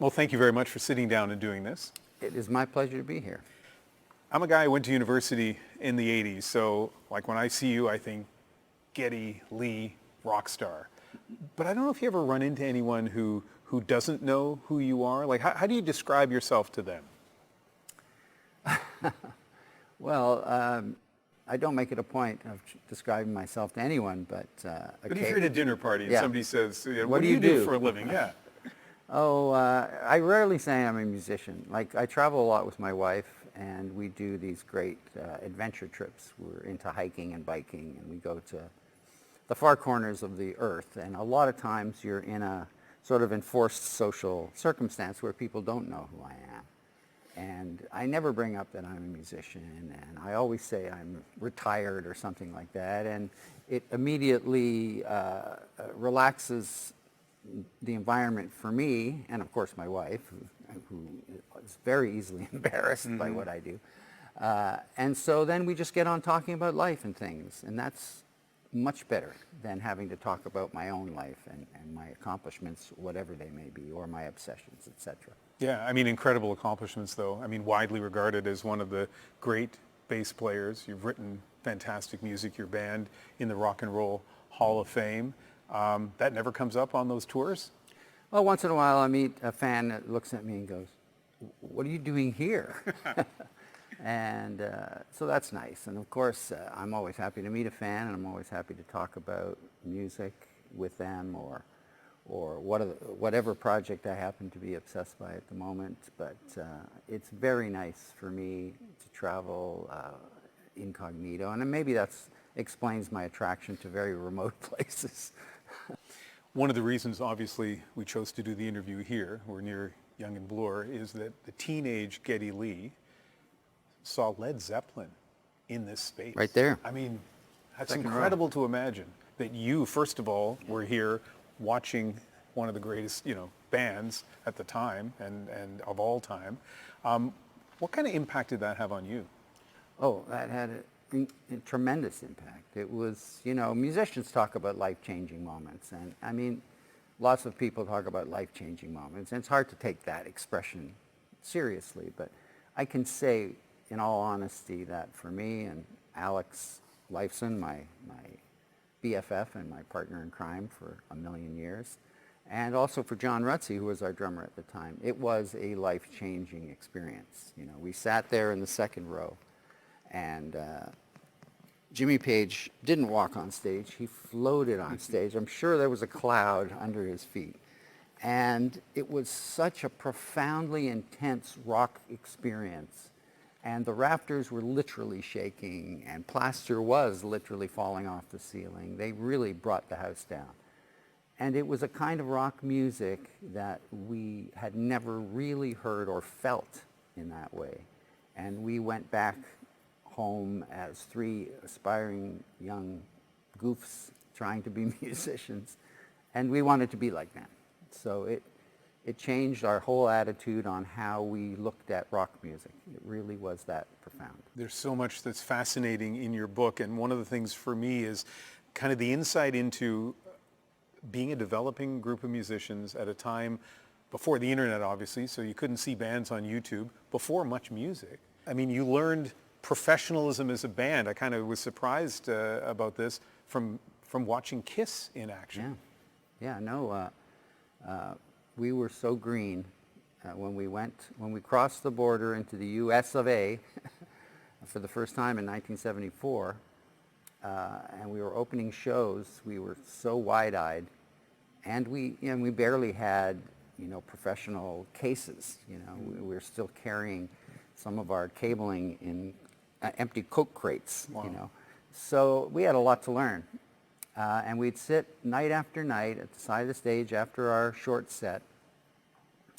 Well, thank you very much for sitting down and doing this. It is my pleasure to be here. I'm a guy who went to university in the 80s, so like when I see you, I think Geddy Lee, rock star. But I don't know if you ever run into anyone who doesn't know who you are. Like, how do you describe yourself to them? Well, I don't make it a point of describing myself to anyone, but... But if you're at a dinner party and somebody says, what do you do for a living? Yeah. I rarely say I'm a musician. Like, I travel a lot with my wife, and we do these great adventure trips. We're into hiking and biking, and we go to the far corners of the earth. And a lot of times you're in a sort of enforced social circumstance where people don't know who I am. And I never bring up that I'm a musician, and I always say I'm retired or something like that. And it immediately relaxes the environment for me, and of course my wife, who is very easily embarrassed by what I do. And so then we just get on talking about life and things, and that's much better than having to talk about my own life and my accomplishments, whatever they may be, or my obsessions, etc. Yeah, I mean, incredible accomplishments, though. I mean, widely regarded as one of the great bass players. You've written fantastic music, your band in the Rock and Roll Hall of Fame. That never comes up on those tours? Well, once in a while I meet a fan that looks at me and goes, "What are you doing here?" And so that's nice. And of course, I'm always happy to meet a fan, and I'm always happy to talk about music with them or whatever project I happen to be obsessed by at the moment. But it's very nice for me to travel incognito, and maybe that explains my attraction to very remote places. One of the reasons, obviously, we chose to do the interview here, we're near Yonge and Bloor, is that the teenage Geddy Lee saw Led Zeppelin in this space. Right there. I mean, that's Second incredible to imagine that you, first of all, were here watching one of the greatest, bands at the time and of all time. What kind of impact did that have on you? Oh, that had a tremendous impact. It was, musicians talk about life-changing moments, and I mean, lots of people talk about life-changing moments, and it's hard to take that expression seriously, but I can say in all honesty that for me and Alex Lifeson, my BFF and my partner in crime for a million years, and also for John Rutsey, who was our drummer at the time, it was a life-changing experience. We sat there in the second row, and Jimmy Page didn't walk on stage, he floated on stage. I'm sure there was a cloud under his feet. And it was such a profoundly intense rock experience. And the rafters were literally shaking, and plaster was literally falling off the ceiling. They really brought the house down. And it was a kind of rock music that we had never really heard or felt in that way. And we went back home as three aspiring young goofs trying to be musicians, and we wanted to be like them. So it changed our whole attitude on how we looked at rock music. It really was that profound. There's so much that's fascinating in your book, and one of the things for me is kind of the insight into being a developing group of musicians at a time before the internet, obviously, so you couldn't see bands on YouTube, before much music. I mean, you learned professionalism as a band. I kind of was surprised about this from watching Kiss in action. We were so green when we crossed the border into the US of A for the first time in 1974, and we were opening shows. We were so wide-eyed, and we barely had professional cases. We were still carrying some of our cabling in empty Coke crates. Wow. So we had a lot to learn. And we'd sit night after night at the side of the stage after our short set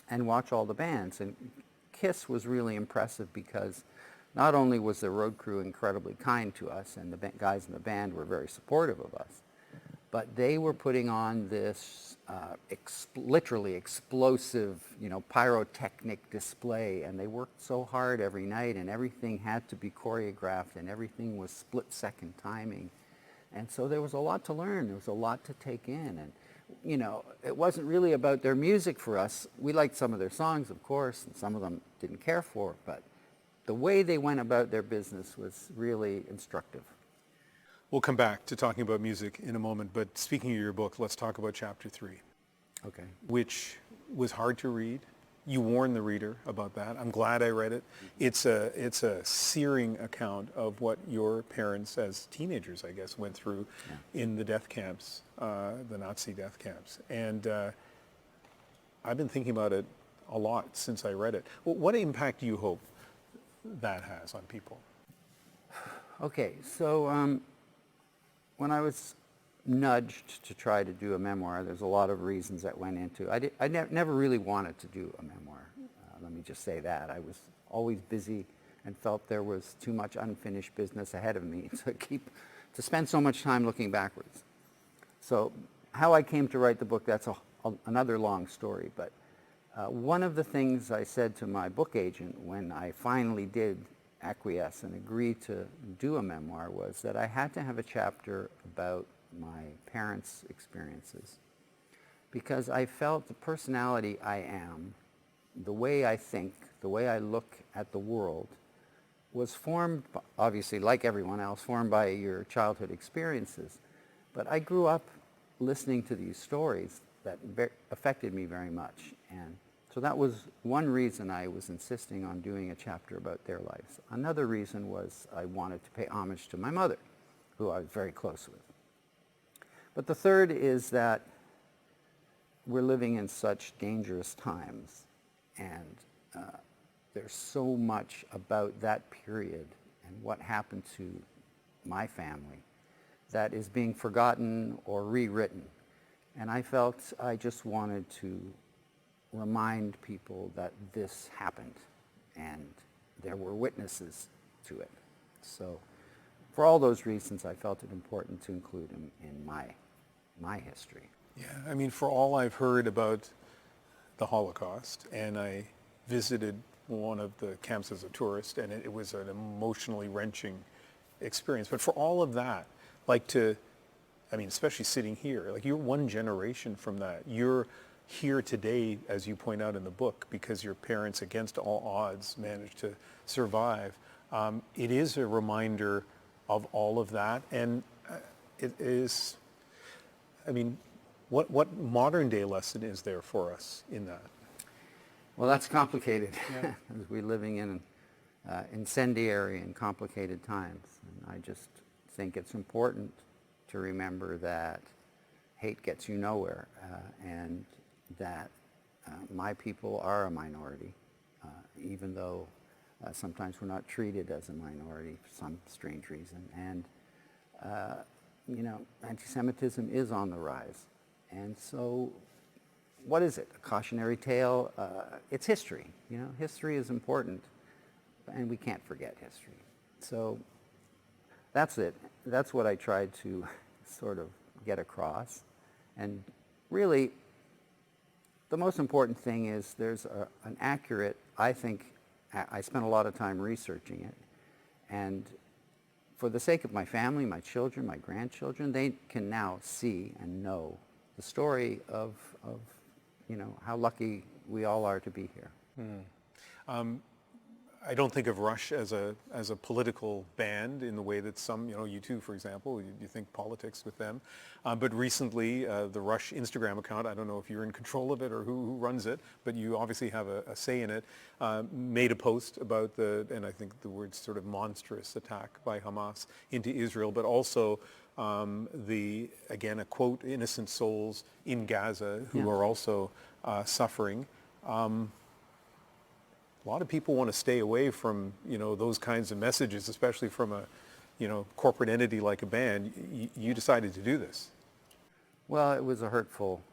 and watch all the bands. And Kiss was really impressive because not only was the road crew incredibly kind to us, and the guys in the band were very supportive of us, but they were putting on this literally explosive, pyrotechnic display, and they worked so hard every night, and everything had to be choreographed, and everything was split-second timing. And so there was a lot to learn. There was a lot to take in. And you know, it wasn't really about their music for us. We liked some of their songs, of course, and some of them didn't care for, but the way they went about their business was really instructive. We'll come back to talking about music in a moment, but speaking of your book, let's talk about chapter 3. Okay. Which was hard to read. You warned the reader about that. I'm glad I read it. It's a searing account of what your parents, as teenagers, I guess, went through in the death camps, the Nazi death camps. And I've been thinking about it a lot since I read it. Well, what impact do you hope that has on people? Okay, so when I was nudged to try to do a memoir, there's a lot of reasons that went into it. I never really wanted to do a memoir. Let me just say that. I was always busy and felt there was too much unfinished business ahead of me to spend so much time looking backwards. So how I came to write the book, that's another long story. But one of the things I said to my book agent when I finally did acquiesce and agree to do a memoir was that I had to have a chapter about my parents' experiences, because I felt the personality I am, the way I think, the way I look at the world, was formed, obviously like everyone else, formed by your childhood experiences. But I grew up listening to these stories that affected me very much. And so that was one reason I was insisting on doing a chapter about their lives. Another reason was I wanted to pay homage to my mother, who I was very close with. But the third is that we're living in such dangerous times, and there's so much about that period and what happened to my family that is being forgotten or rewritten. And I felt I just wanted to remind people that this happened and there were witnesses to it. So for all those reasons, I felt it important to include them in my history. Yeah, I mean, for all I've heard about the Holocaust, and I visited one of the camps as a tourist, and it was an emotionally wrenching experience. But for all of that, especially sitting here, like you're one generation from that. You're here today, as you point out in the book, because your parents, against all odds, managed to survive. It is a reminder of all of that, and it is, what modern day lesson is there for us in that? Well, that's complicated, as we're living in incendiary and complicated times. And I just think it's important to remember that hate gets you nowhere, and that my people are a minority, even though sometimes we're not treated as a minority for some strange reason. And, anti-Semitism is on the rise. And so what is it? A cautionary tale? It's history. History is important, and we can't forget history. So that's it. That's what I tried to sort of get across. And really, the most important thing is there's an accurate, I think, I spent a lot of time researching it, and for the sake of my family, my children, my grandchildren, they can now see and know the story of how lucky we all are to be here. I don't think of Rush as a political band in the way that some, you two, for example, you think politics with them. But recently, the Rush Instagram account, I don't know if you're in control of it or who runs it, but you obviously have a say in it, made a post about and I think the word sort of monstrous attack by Hamas into Israel, but also again, a quote, innocent souls in Gaza who are also suffering. A lot of people want to stay away from, those kinds of messages, especially from a, corporate entity like a band. You decided to do this. Well, it was a hurtful,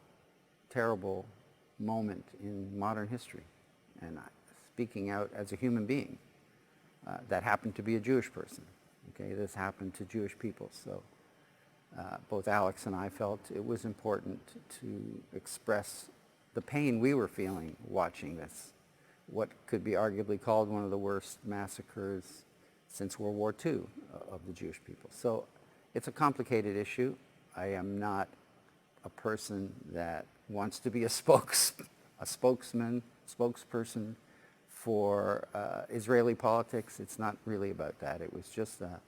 terrible moment in modern history. And speaking out as a human being, that happened to be a Jewish person. Okay, this happened to Jewish people. So both Alex and I felt it was important to express the pain we were feeling watching this, what could be arguably called one of the worst massacres since World War II of the Jewish people. So it's a complicated issue. I am not a person that wants to be a spokesperson for Israeli politics. It's not really about that. It was just a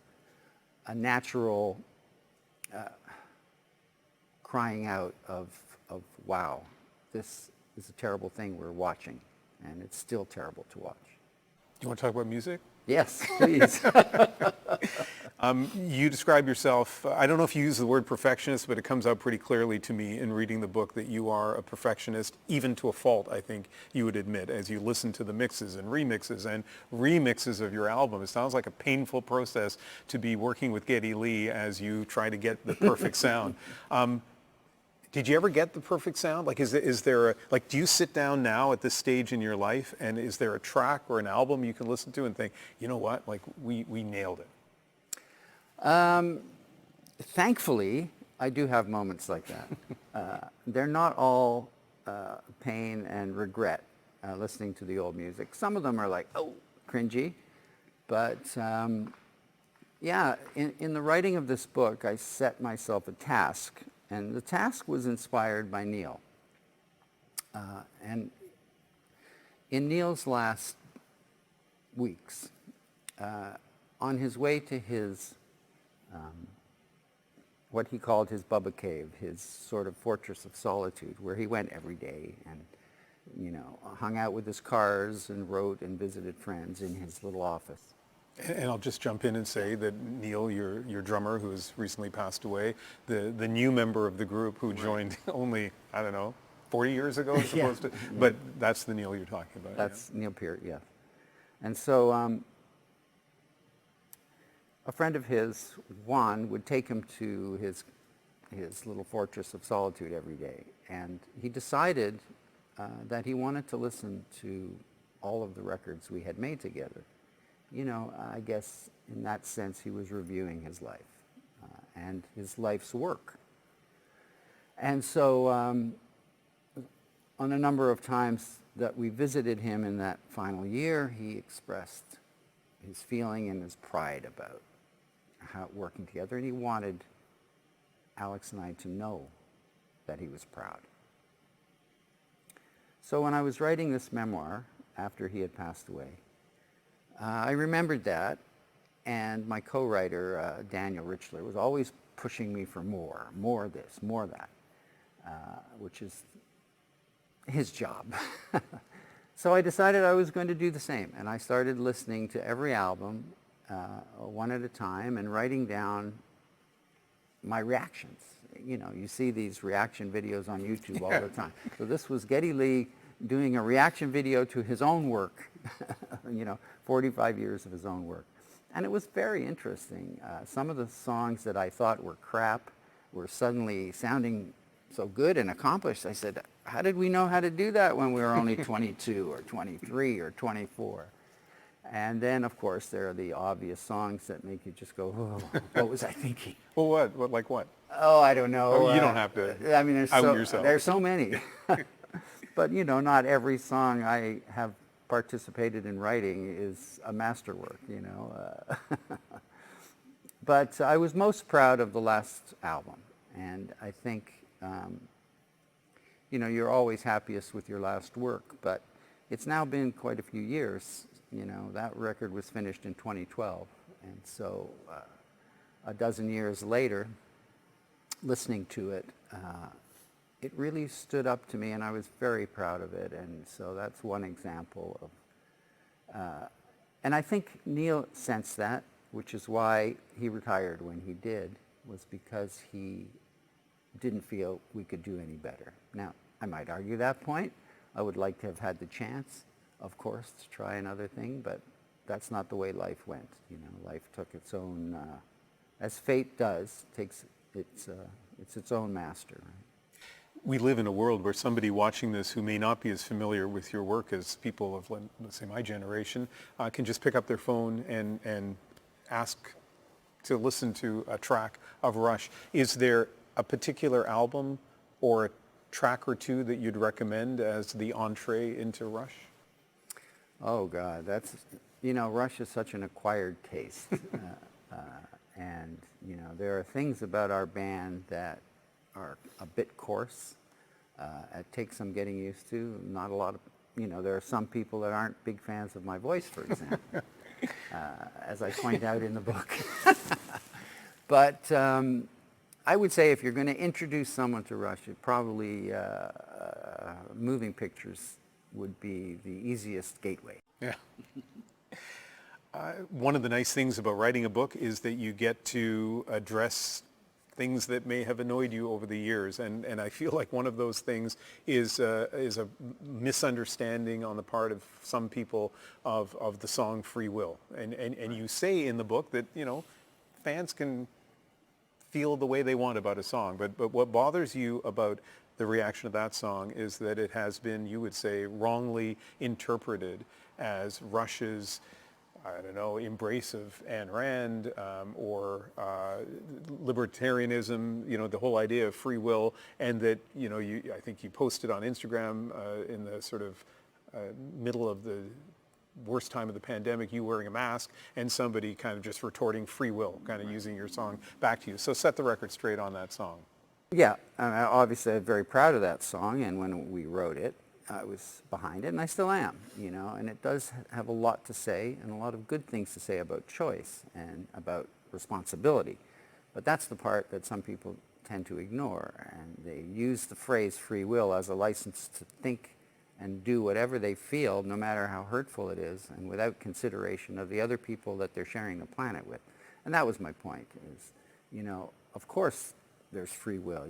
natural crying out of wow, this is a terrible thing we're watching, and it's still terrible to watch. You want to talk about music? Yes, please. You describe yourself, I don't know if you use the word perfectionist, but it comes out pretty clearly to me in reading the book that you are a perfectionist, even to a fault, I think you would admit, as you listen to the mixes and remixes of your album. It sounds like a painful process to be working with Geddy Lee as you try to get the perfect sound. Did you ever get the perfect sound? Like, is there a, like, do you sit down now at this stage in your life, and is there a track or an album you can listen to and think, you know what, like, we nailed it? Thankfully, I do have moments like that. They're not all pain and regret listening to the old music. Some of them are like, oh, cringy. But yeah, in the writing of this book, I set myself a task. And the task was inspired by Neil. And in Neil's last weeks, on his way to his, what he called his Bubba Cave, his sort of fortress of solitude, where he went every day and, you know, hung out with his cars and wrote and visited friends in his little office. And I'll just jump in and say that Neil, your drummer, who has recently passed away, the new member of the group who joined only, I don't know, 40 years ago, as opposed to, but that's the Neil you're talking about. That's Neil Peart, yeah. And so a friend of his, Juan, would take him to his little fortress of solitude every day. And he decided that he wanted to listen to all of the records we had made together. You know, I guess in that sense he was reviewing his life and his life's work. And so on a number of times that we visited him in that final year, he expressed his feeling and his pride about how working together, and he wanted Alex and I to know that he was proud. So when I was writing this memoir after he had passed away, I remembered that, and my co-writer, Daniel Richler, was always pushing me for more this, more that, which is his job. So I decided I was going to do the same, and I started listening to every album one at a time and writing down my reactions. You know, you see these reaction videos on YouTube all the time. So this was Geddy Lee doing a reaction video to his own work, you know, 45 years of his own work. And it was very interesting. Some of the songs that I thought were crap were suddenly sounding so good and accomplished. I said, how did we know how to do that when we were only 22 or 23 or 24? And then, of course, there are the obvious songs that make you just go, oh, what was I thinking? Well, what? Like what? Oh, I don't know. Oh, you don't have to I mean, there's so many. But, you know, not every song I have participated in writing is a masterwork, you know. But I was most proud of the last album. And I think, you know, you're always happiest with your last work. But it's now been quite a few years. You know, that record was finished in 2012. And so a dozen years later, listening to it, it really stood up to me, and I was very proud of it. And so that's one example of, and I think Neil sensed that, which is why he retired when he did, was because he didn't feel we could do any better. Now, I might argue that point. I would like to have had the chance, of course, to try another thing, but that's not the way life went. You know, life took its own, as fate does, takes its own master. Right? We live in a world where somebody watching this who may not be as familiar with your work as people of, let's say, my generation, can just pick up their phone and ask to listen to a track of Rush. Is there a particular album or a track or two that you'd recommend as the entree into Rush? Oh, God, that's, you know, Rush is such an acquired taste. And, you know, there are things about our band that are a bit coarse. It takes some getting used to. Not a lot of, there are some people that aren't big fans of my voice, for example, as I point out in the book. But I would say if you're going to introduce someone to Rush, probably moving pictures would be the easiest gateway. Yeah. One of the nice things about writing a book is that you get to address things that may have annoyed you over the years, and I feel like one of those things is a misunderstanding on the part of some people of the song Free Will, and you say in the book that fans can feel the way they want about a song, but what bothers you about the reaction of that song is that it has been, you would say, wrongly interpreted as Rush's, I don't know, embrace of Ayn Rand or libertarianism, the whole idea of free will, and that, I think you posted on Instagram in the sort of middle of the worst time of the pandemic, you wearing a mask, and somebody kind of just retorting free will, kind of using your song back to you. So set the record straight on that song. Yeah, obviously I'm very proud of that song, and when we wrote it, I was behind it, and I still am, and it does have a lot to say and a lot of good things to say about choice and about responsibility. But that's the part that some people tend to ignore, and they use the phrase free will as a license to think and do whatever they feel, no matter how hurtful it is, and without consideration of the other people that they're sharing the planet with. And that was my point, is, of course there's free will.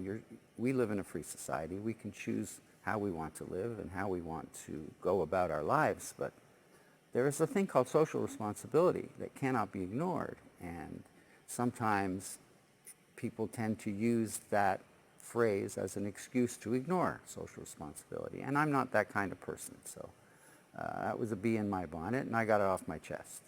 We live in a free society. We can choose how we want to live and how we want to go about our lives, but there is a thing called social responsibility that cannot be ignored, and sometimes people tend to use that phrase as an excuse to ignore social responsibility, and I'm not that kind of person, so that was a bee in my bonnet, and I got it off my chest.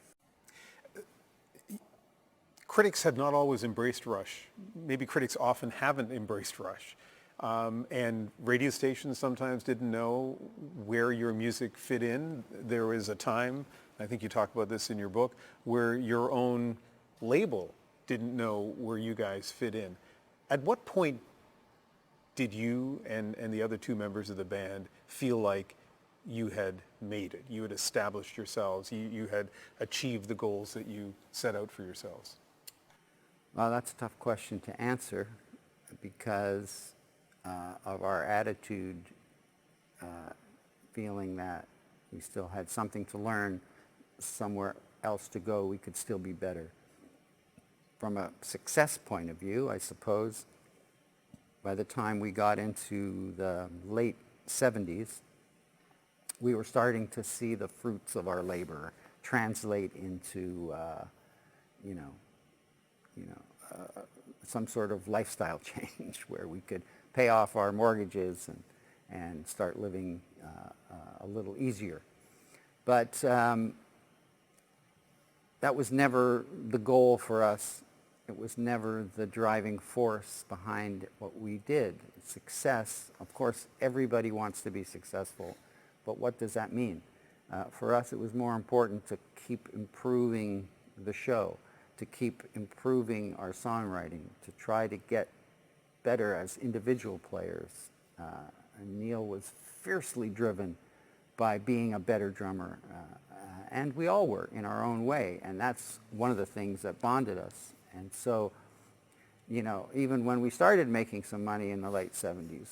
Critics have not always embraced Rush. Maybe critics often haven't embraced Rush. And radio stations sometimes didn't know where your music fit in. There was a time, I think you talk about this in your book, where your own label didn't know where you guys fit in. At what point did you and the other two members of the band feel like you had made it? You had established yourselves. You had achieved the goals that you set out for yourselves? Well, that's a tough question to answer because of our attitude, feeling that we still had something to learn, somewhere else to go, we could still be better. From a success point of view, I suppose, by the time we got into the late 70s, we were starting to see the fruits of our labor translate into, some sort of lifestyle change where we could pay off our mortgages and start living a little easier. But that was never the goal for us. It was never the driving force behind what we did. Success, of course, everybody wants to be successful, but what does that mean? For us, it was more important to keep improving the show, to keep improving our songwriting, to try to get better as individual players. And Neil was fiercely driven by being a better drummer, and we all were in our own way, and that's one of the things that bonded us. And so, even when we started making some money in the late 70s,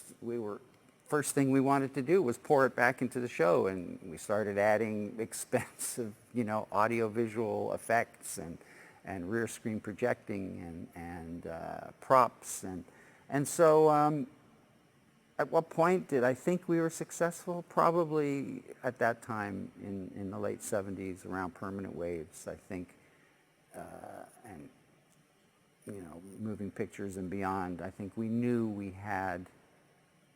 first thing we wanted to do was pour it back into the show, and we started adding expensive, audio-visual effects and rear screen projecting and props. And so at what point did I think we were successful? Probably at that time in the late 70s, around Permanent Waves, I think, and moving pictures and beyond. I think we knew we had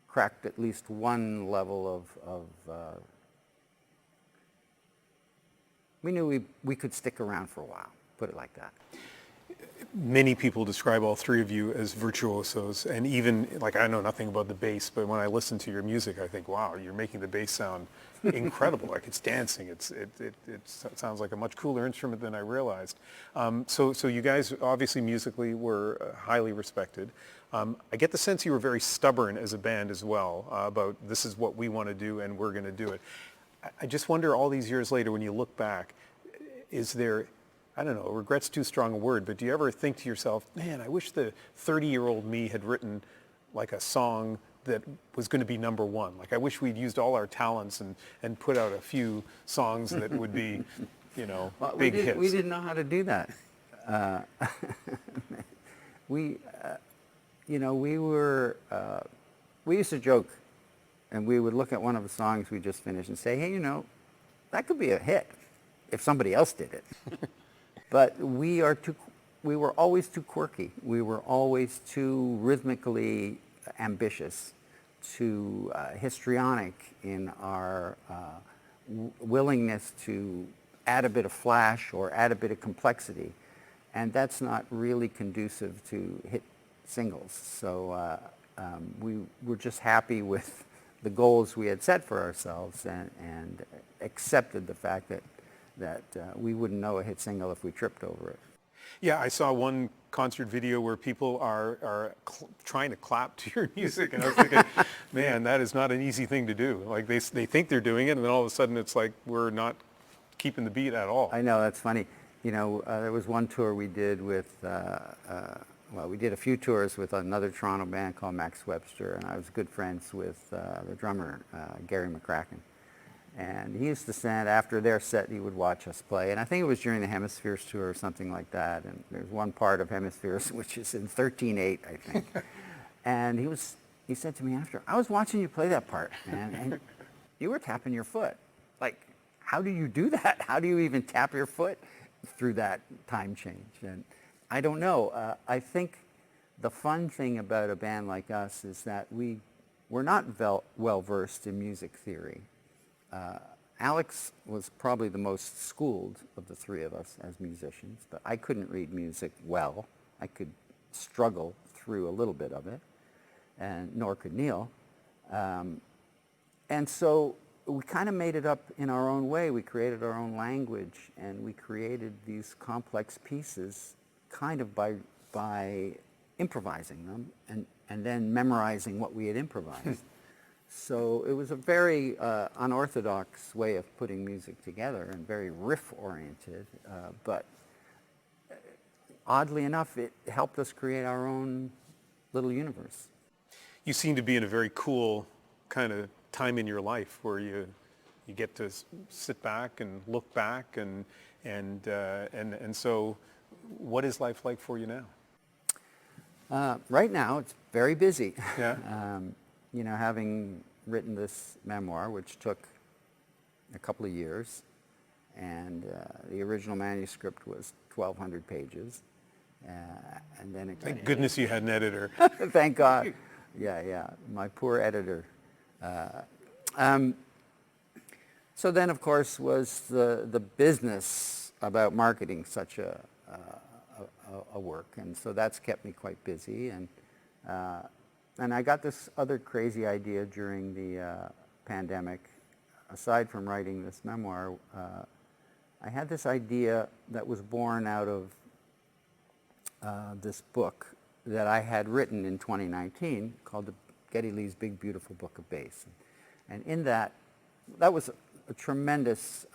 cracked at least one level of we knew we could stick around for a while, put it like that. many people describe all three of you as virtuosos, and even, like, I know nothing about the bass, but when I listen to your music, I think, wow, you're making the bass sound incredible. Like, it's dancing. It sounds like a much cooler instrument than I realized. So you guys obviously musically were highly respected. I get the sense you were very stubborn as a band as well, about this is what we want to do and we're going to do it. I just wonder, all these years later, when you look back, is there, I don't know, regret's too strong a word, but do you ever think to yourself, man, I wish the 30-year-old me had written like a song that was going to be number one? Like, I wish we'd used all our talents and put out a few songs that would be, Well, big hits. we didn't know how to do that. We used to joke, and we would look at one of the songs we just finished and say, hey, that could be a hit if somebody else did it. But we were always too quirky. We were always too rhythmically ambitious, too histrionic in our willingness to add a bit of flash or add a bit of complexity. And that's not really conducive to hit singles. So we were just happy with the goals we had set for ourselves, and accepted the fact that we wouldn't know a hit single if we tripped over it. Yeah, I saw one concert video where people are trying to clap to your music, and I was thinking, man, that is not an easy thing to do. Like, they think they're doing it, and then all of a sudden it's like we're not keeping the beat at all. I know, that's funny. There was one tour we did with, we did a few tours with another Toronto band called Max Webster, and I was good friends with the drummer, Gary McCracken. And he used to stand after their set, he would watch us play. And I think it was during the Hemispheres tour or something like that. And there's one part of Hemispheres which is in 13/8, I think. And he said to me after, I was watching you play that part, man, and you were tapping your foot. Like, how do you do that? How do you even tap your foot through that time change? And I don't know. I think the fun thing about a band like us is that we're not well versed in music theory. Alex was probably the most schooled of the three of us as musicians, but I couldn't read music well. I could struggle through a little bit of it, and nor could Neil. And so we kind of made it up in our own way. We created our own language, and we created these complex pieces kind of by improvising them and then memorizing what we had improvised. So it was a very unorthodox way of putting music together, and very riff-oriented, but oddly enough, it helped us create our own little universe. You seem to be in a very cool kind of time in your life where you get to sit back and look back, and so what is life like for you now? Right now, it's very busy. Yeah. Having written this memoir, which took a couple of years, and the original manuscript was 1,200 pages, and then it Thank goodness you had an editor. Thank God. Yeah, my poor editor. So then, of course, was the business about marketing such a work, and so that's kept me quite busy, and I got this other crazy idea during the pandemic. Aside from writing this memoir, I had this idea that was born out of this book that I had written in 2019 called the Geddy Lee's Big Beautiful Book of Bass. And in that was a tremendous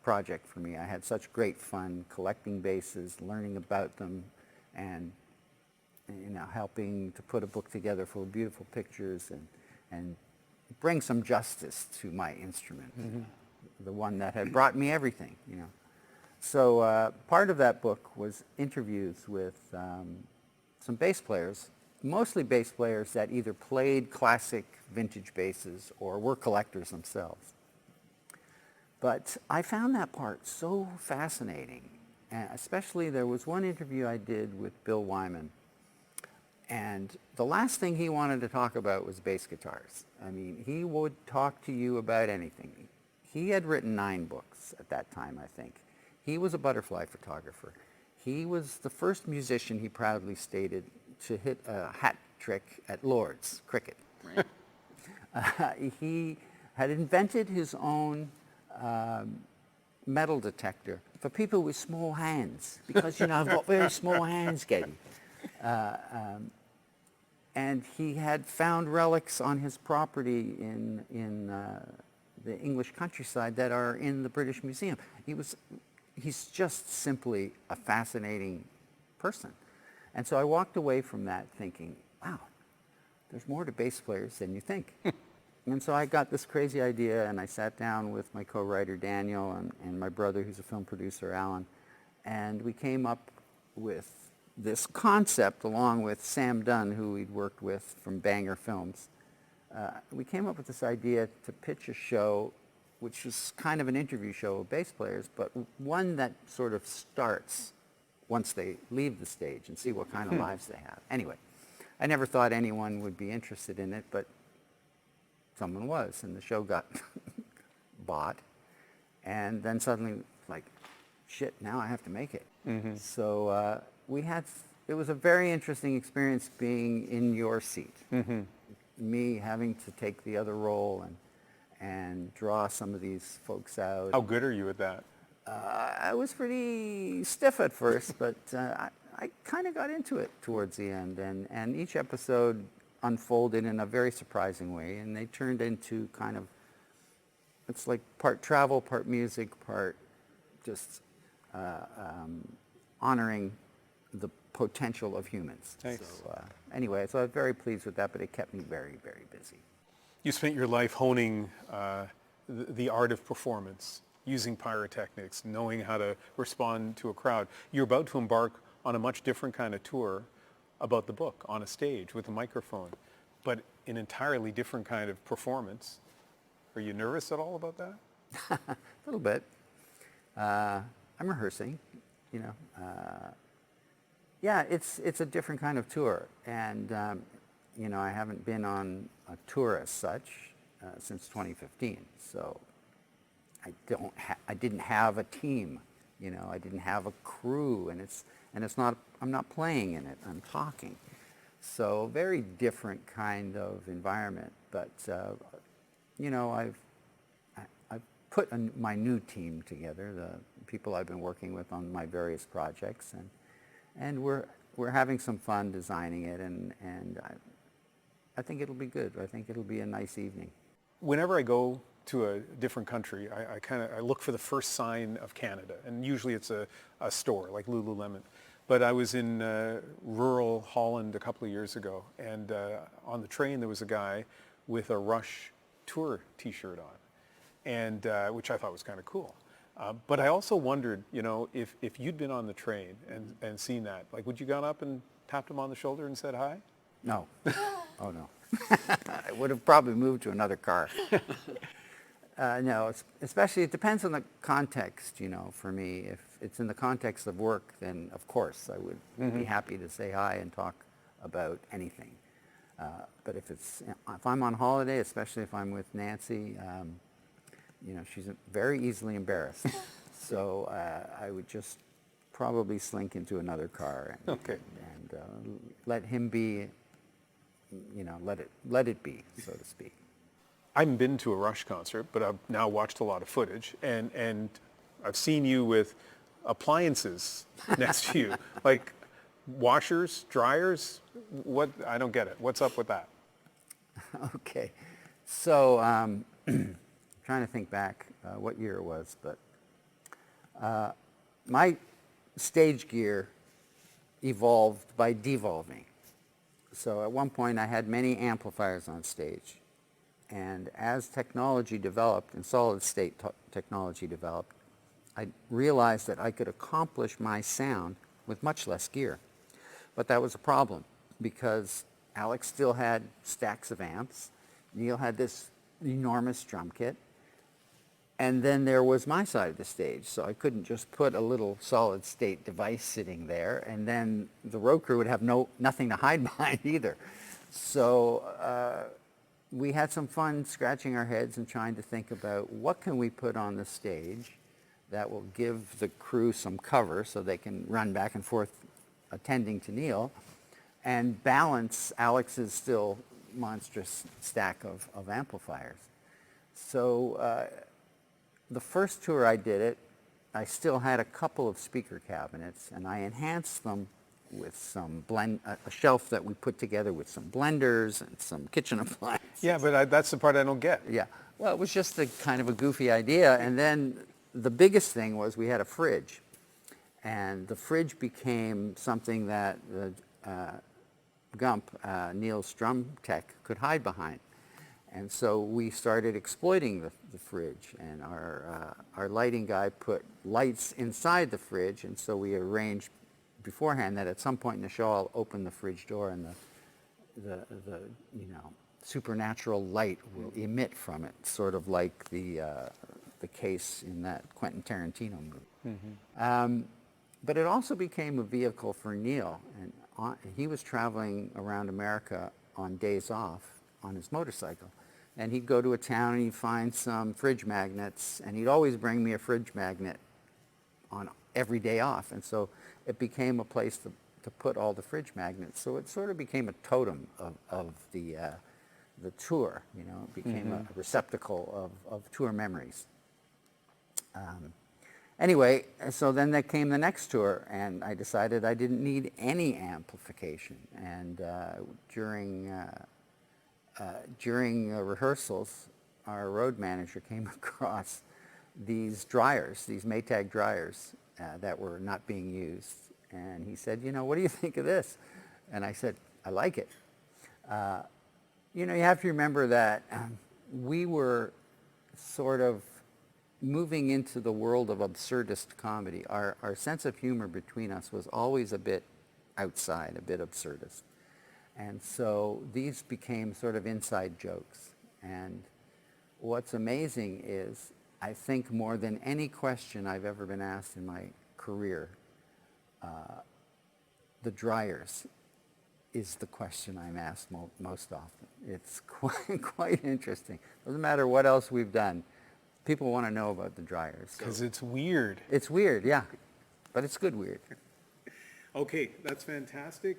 project for me. I had such great fun collecting basses, learning about them, and helping to put a book together full of beautiful pictures and bring some justice to my instrument, the one that had brought me everything, So part of that book was interviews with some bass players, mostly bass players that either played classic vintage basses or were collectors themselves. But I found that part so fascinating, and especially there was one interview I did with Bill Wyman. And the last thing he wanted to talk about was bass guitars. I mean, he would talk to you about anything. He had written 9 books at that time, I think. He was a butterfly photographer. he was the first musician, he proudly stated, to hit a hat trick at Lord's cricket. Right? He had invented his own metal detector for people with small hands, because, you know, I've got very small hands, Getty. And he had found relics on his property in the English countryside that are in the British Museum. He's just simply a fascinating person. And so I walked away from that thinking, wow, there's more to bass players than you think. And so I got this crazy idea, and I sat down with my co-writer Daniel and my brother, who's a film producer, Alan, and we came up with this concept, along with Sam Dunn, who we'd worked with from Banger Films. We came up with this idea to pitch a show which is kind of an interview show of bass players, but one that sort of starts once they leave the stage and see what kind of lives they have. Anyway, I never thought anyone would be interested in it, but someone was, and the show got bought. And then suddenly, like, shit, now I have to make it. Mm-hmm. So it was a very interesting experience being in your seat. Mm-hmm. Me having to take the other role and draw some of these folks out. How good are you at that? I was pretty stiff at first, but I kind of got into it towards the end. And each episode unfolded in a very surprising way, and they turned into kind of, it's like part travel, part music, part just honoring the potential of humans. Nice. So anyway, so I was very pleased with that, but it kept me very, very busy. You spent your life honing the art of performance, using pyrotechnics, knowing how to respond to a crowd. You're about to embark on a much different kind of tour about the book, on a stage with a microphone, but an entirely different kind of performance. Are you nervous at all about that? A little bit. I'm rehearsing, you know. Yeah, it's a different kind of tour, and you know, I haven't been on a tour as such since 2015. So I didn't have a team, you know. I didn't have a crew, and it's not. I'm not playing in it. I'm talking. So very different kind of environment. But you know, I've put my new team together, the people I've been working with on my various projects, and we're having some fun designing it, and I think it'll be good. I think it'll be a nice evening. Whenever I go to a different country, I look for the first sign of Canada, and usually it's a store like Lululemon. But I was in rural Holland a couple of years ago, and on the train there was a guy with a Rush tour T-shirt on, and which I thought was kind of cool. But I also wondered, you know, if you'd been on the train and seen that, like, would you gone up and tapped him on the shoulder and said hi? No. Oh, no. I would have probably moved to another car. No, especially it depends on the context, you know, for me. If it's in the context of work, then of course I would be happy to say hi and talk about anything. But if I'm on holiday, especially if I'm with Nancy, you know, she's very easily embarrassed. So I would just probably slink into another car and let him be, you know, let it be, so to speak. I haven't been to a Rush concert, but I've now watched a lot of footage, and I've seen you with appliances next to you, like washers, dryers. What? I don't get it. What's up with that? Okay, so trying to think back what year it was, but my stage gear evolved by devolving. So at one point I had many amplifiers on stage. And as technology developed, and solid state technology developed, I realized that I could accomplish my sound with much less gear. But that was a problem, because Alex still had stacks of amps, Neil had this enormous drum kit, and then there was my side of the stage. So I couldn't just put a little solid state device sitting there, and then the road crew would have nothing to hide behind either. So we had some fun scratching our heads and trying to think about what can we put on the stage that will give the crew some cover so they can run back and forth attending to Neil, and balance Alex's still monstrous stack of amplifiers. So the first tour I did it, I still had a couple of speaker cabinets, and I enhanced them with some a shelf that we put together with some blenders and some kitchen appliances. Yeah, but that's the part I don't get. Yeah, well, it was just a kind of a goofy idea, and then the biggest thing was we had a fridge, and the fridge became something that Gump, Neil's drum tech, could hide behind. And so we started exploiting the fridge, and our lighting guy put lights inside the fridge, and so we arranged beforehand that at some point in the show I'll open the fridge door and the supernatural light will emit from it, sort of like the case in that Quentin Tarantino movie. Mm-hmm. But it also became a vehicle for Neil, and he was traveling around America on days off on his motorcycle. And he'd go to a town and he'd find some fridge magnets, and he'd always bring me a fridge magnet on every day off. And so it became a place to put all the fridge magnets. So it sort of became a totem of the tour, It became a receptacle of tour memories. Anyway, so then there came the next tour, and I decided I didn't need any amplification. And during rehearsals, our road manager came across these dryers, these Maytag dryers that were not being used. And he said, what do you think of this? And I said, I like it. You have to remember that we were sort of moving into the world of absurdist comedy. Our sense of humor between us was always a bit outside, a bit absurdist. And so these became sort of inside jokes. And what's amazing is, I think more than any question I've ever been asked in my career, the dryers is the question I'm asked most often. It's quite interesting. Doesn't matter what else we've done. People want to know about the dryers. Because it's weird. It's weird, yeah. But it's good weird. Okay, that's fantastic.